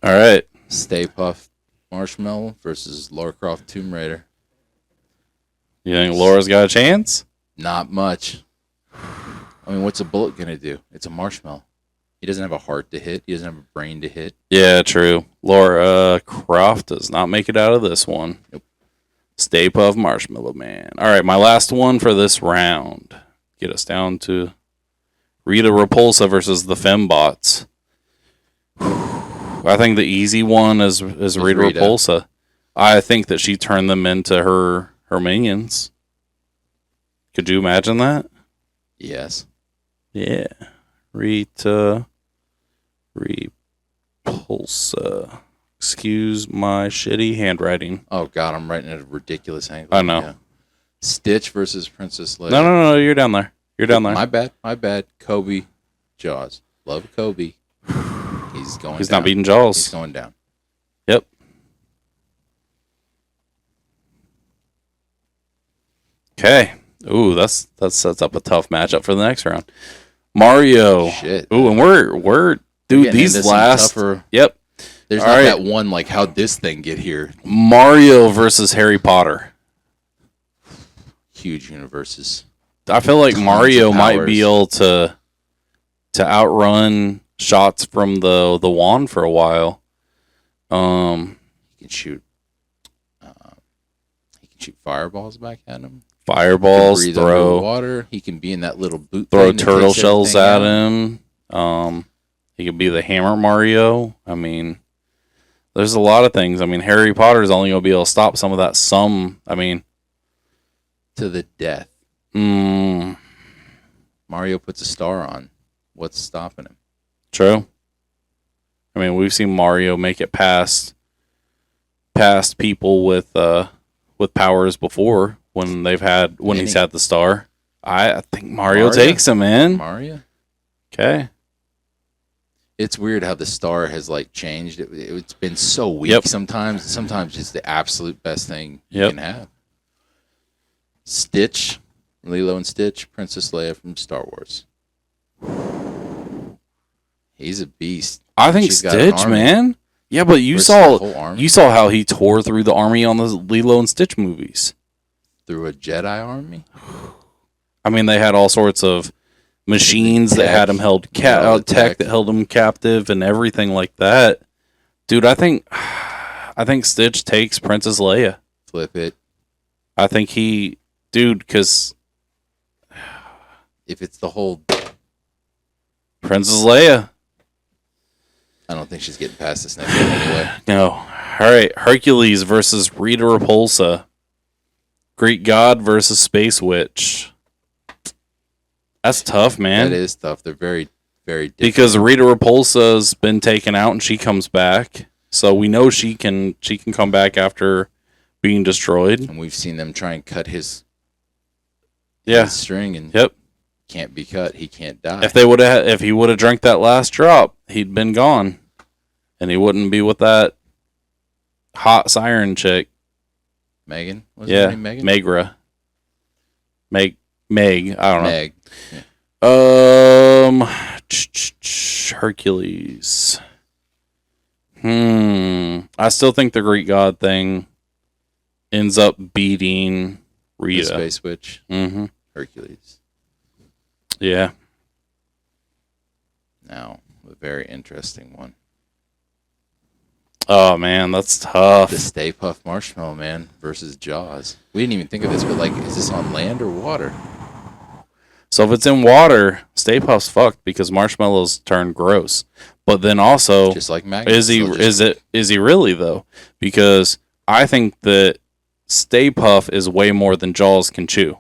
All right, Stay Puft Marshmallow versus Lara Croft Tomb Raider. You think Laura's got a chance? Not much. I mean, what's a bullet gonna do? It's a marshmallow. He doesn't have a heart to hit. He doesn't have a brain to hit. Yeah, true. Lara Croft does not make it out of this one. Nope. Stay Puft Marshmallow Man. All right, my last one for this round. Get us down to Rita Repulsa versus the Fembots. I think the easy one is Rita Repulsa. I think that she turned them into her minions. Could you imagine that? Yes. Yeah. Rita Repulsa. Excuse my shitty handwriting. Oh, God, I'm writing at a ridiculous angle. I know. Yeah. Stitch versus Princess Leia. No, you're down there. You're down there. My bad. Kobe, Jaws. Love Kobe. He's going He's down. not beating Jaws. He's going down. Yep. Okay. Ooh, that sets up a tough matchup for the next round. Mario. Shit. Ooh, and we're dude, these last tougher. Yep. There's not that one like how'd this thing get here? Mario versus Harry Potter. Huge universes. I feel like Mario might be able to outrun shots from the wand for a while. He can shoot. He can shoot fireballs back at him. Fireballs, throw water. He can be in that little boot. Throw turtle shells at him. He could be the Hammer Mario. I mean, there's a lot of things. I mean, Harry Potter's only going to be able to stop some of that. To the death. Mario puts a star on. What's stopping him? True. I mean, we've seen Mario make it past people with powers before when he's had the star. I think Mario takes him, man. Mario. Okay. It's weird how the star has like changed. It's been so weak. Yep. Sometimes it's the absolute best thing you can have. Stitch, Lilo and Stitch, Princess Leia from Star Wars. He's a beast. I think Stitch, man. Yeah, but you saw how he tore through the army on the Lilo and Stitch movies. Through a Jedi army? I mean, they had all sorts of machines that had him held tech that held him captive and everything like that. Dude, I think Stitch takes Princess Leia. Flip it. I think because if it's the whole Princess Leia. I don't think she's getting past this next one anyway. No. All right, Hercules versus Rita Repulsa. Greek god versus space witch. That's tough, man. That is tough. They're very, very different. Because Rita Repulsa's been taken out and she comes back. So we know she can come back after being destroyed. And we've seen them try and cut his string and can't be cut. He can't die. If he would have drank that last drop, he'd been gone. And he wouldn't be with that hot siren chick. Megan? What's her name? Megan? Megra. Meg. I don't know. Meg. Yeah. Hercules. I still think the Greek god thing ends up beating The Rita. Space Witch, Mm-hmm. Hercules. Yeah. Now, a very interesting one. Oh man, that's tough. The Stay Puft Marshmallow Man versus Jaws. We didn't even think of this, but like, is this on land or water? So if it's in water, Stay Puft's fucked because marshmallows turn gross. But then also, Just like magnets. is he really though? Because I think that Stay Puft is way more than Jaws can chew.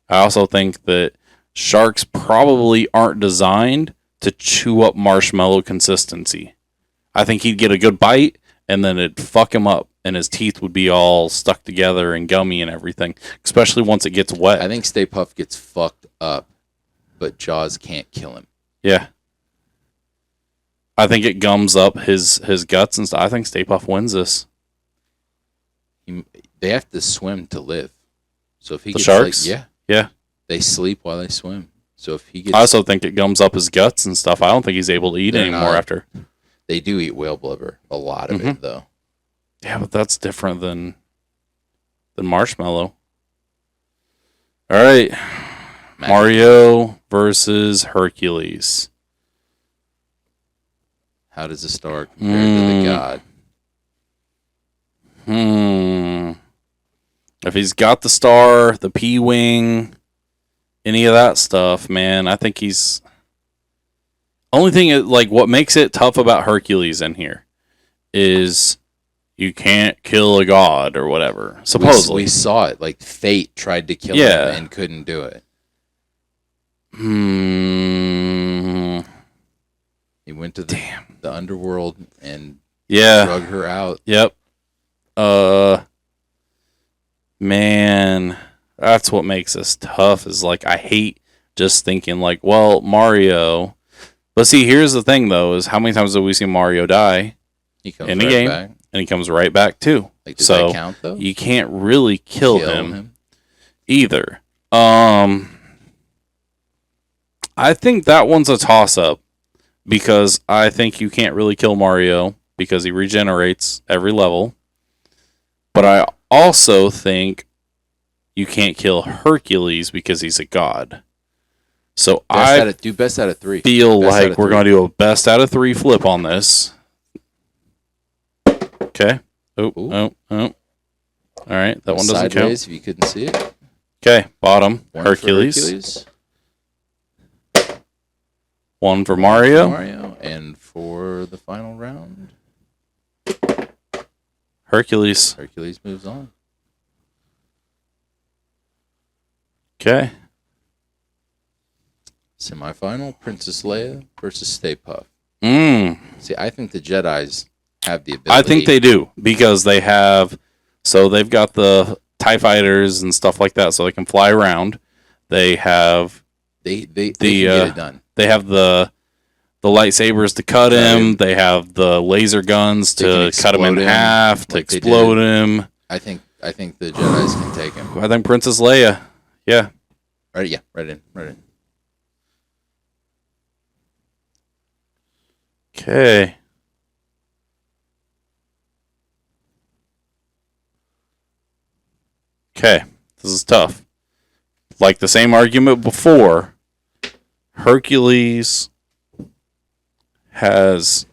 I also think that sharks probably aren't designed to chew up marshmallow consistency. I think he'd get a good bite and then it'd fuck him up and his teeth would be all stuck together and gummy and everything, especially once it gets wet. I think Stay Puft gets fucked up, but Jaws can't kill him. Yeah. I think it gums up his guts and stuff. I think Stay Puft wins this. They have to swim to live. So if he The gets sharks? like, Yeah. they sleep while they swim. So if he gets, I also think it gums up his guts and stuff. I don't think he's able to eat They're anymore not. after. they do eat whale blubber, a lot of it though. Yeah, but that's different than marshmallow. All right. Mario versus Hercules. How does a star compare to the god? If he's got the star, the P-wing, any of that stuff, man, I think he's... Only thing, like, what makes it tough about Hercules in here is you can't kill a god or whatever, supposedly. We saw it. Like, fate tried to kill him and couldn't do it. He went to the underworld and drug her out. Yep. Man, that's what makes this tough is like I hate just thinking like, well, Mario. But see, here's the thing though, is how many times have we seen Mario die He comes in the right game? back. And he comes right back too. Like, does so that count though? you can't really kill him either. I think that one's a toss up because I think you can't really kill Mario because he regenerates every level. But I also think you can't kill Hercules because he's a god. So do best out of 3. Feel like we're going to do a best out of 3 flip on this. Okay. Oh. All right. That one doesn't count. If you couldn't see it. Okay. Bottom. One for Hercules. One for Mario. And for the final round, Hercules. Hercules moves on. Okay. Semifinal, Princess Leia versus Stay Puft. See, I think the Jedis have the ability. I think they do because they've got the TIE fighters and stuff like that, so they can fly around. They have they can get it done. They have the lightsabers to cut him. They have the laser guns to cut him in half, to explode him. I think the Jedis can take him. I think Princess Leia. Yeah. Right in. Okay. This is tough. Like the same argument before, Hercules has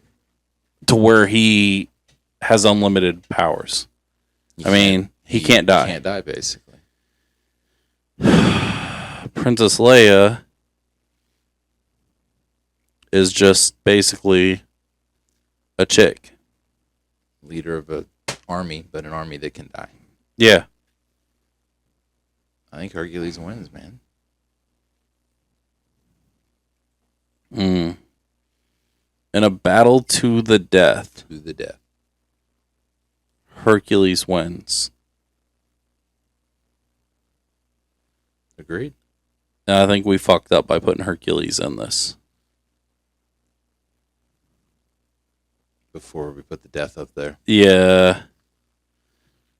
to where he has unlimited powers. He can't die. He can't die, basically. Princess Leia is just basically a chick. Leader of an army, but an army that can die. Yeah. I think Hercules wins, man. In a battle to the death. Hercules wins. Agreed. And I think we fucked up by putting Hercules in this. Before we put the death up there. Yeah.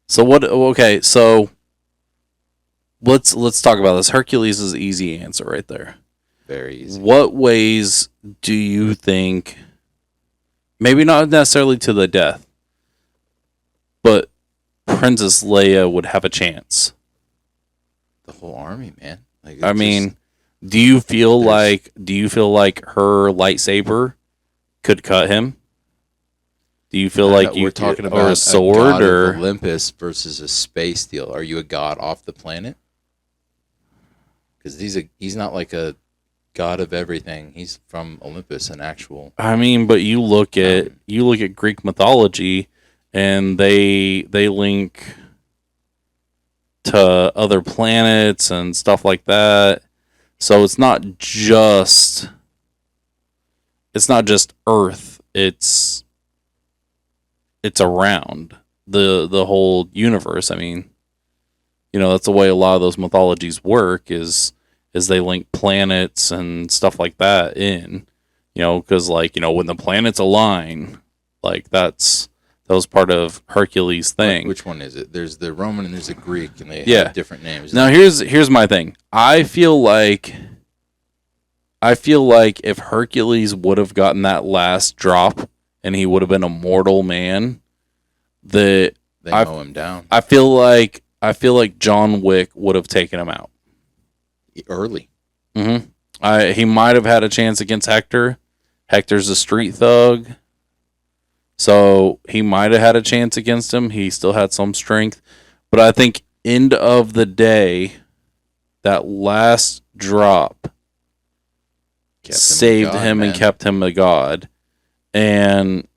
So what? Okay, so let's talk about this. Hercules is the easy answer right there. Very easy. What ways do you think maybe not necessarily to the death, but Princess Leia would have a chance. The whole army, man. Like, I mean, do you feel like her lightsaber could cut him? Do you feel like we're talking about a sword god or of Olympus versus a space deal? Are you a god off the planet? Because he's not like a god of everything. He's from Olympus, an actual. I mean, but you look at Greek mythology, and they link to other planets and stuff like that. So it's not just Earth. It's around the whole universe. I mean, that's the way a lot of those mythologies work is they link planets and stuff like that in, because when the planets align, like that was part of Hercules' thing. Which one is it? There's the Roman and there's the Greek, and they Yeah. have different names. Now here's my thing. I feel like if Hercules would have gotten that last drop and he would have been a mortal man, They mow him down I feel like John Wick would have taken him out early. Mm-hmm. He might have had a chance against Hector. Hector's a street thug, so he might have had a chance against him. He still had some strength, but I think end of the day, that last drop saved him and kept him a god. And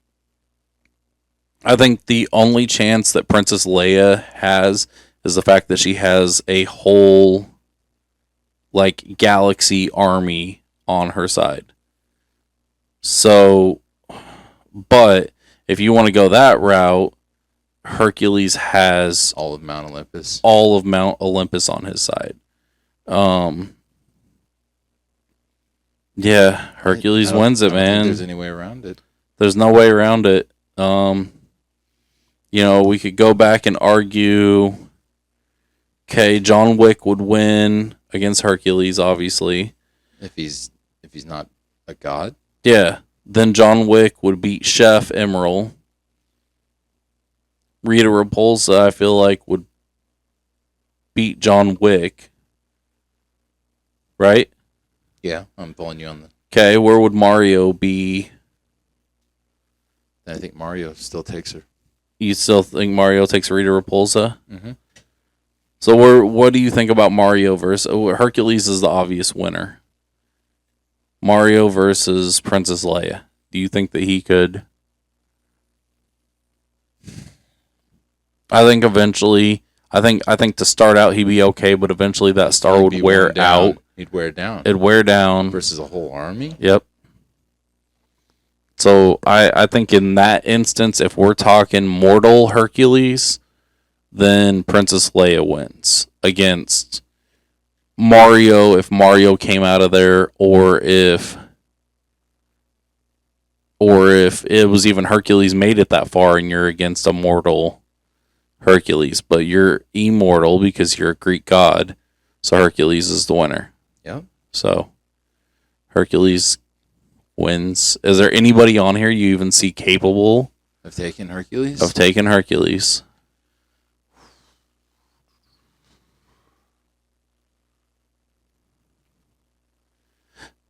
I think the only chance that Princess Leia has is the fact that she has a whole galaxy army on her side. So, but if you want to go that route, Hercules has all of Mount Olympus on his side. Yeah, Hercules wins it, man. I don't think there's any way around it. There's no way around it. We could go back and argue, okay, John Wick would win against Hercules, obviously. If he's not a god? Yeah. Then John Wick would beat Chef Emerald. Rita Repulsa, I feel like, would beat John Wick. Right? Yeah, I'm pulling you on the... Okay, where would Mario be? I think Mario still takes her. You still think Mario takes Rita Repulsa? Mm-hmm. So what do you think about Mario versus... Hercules is the obvious winner. Mario versus Princess Leia. Do you think that he could... I think eventually... I think to start out he'd be okay, but eventually that star would wear out. He'd wear down. It'd wear down. Versus a whole army? Yep. So I think in that instance, if we're talking mortal Hercules, then Princess Leia wins against Mario if Mario came out of there, or if it was even Hercules made it that far and you're against a mortal Hercules, but you're immortal because you're a Greek god, so Hercules is the winner. Yep. So Hercules wins. Is there anybody on here you even see capable of taking Hercules?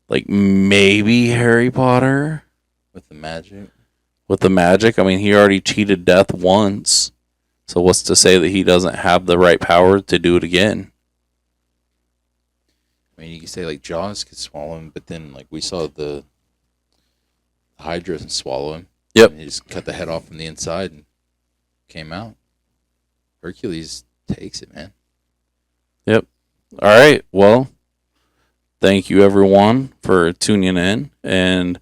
Like maybe Harry Potter with the magic. I mean, he already cheated death once. So what's to say that he doesn't have the right power to do it again? I mean, you can say Jaws could swallow him, but then we saw the Hydra swallow him. Yep. And he just cut the head off from the inside and came out. Hercules takes it, man. Yep. All right. Well, thank you everyone for tuning in, and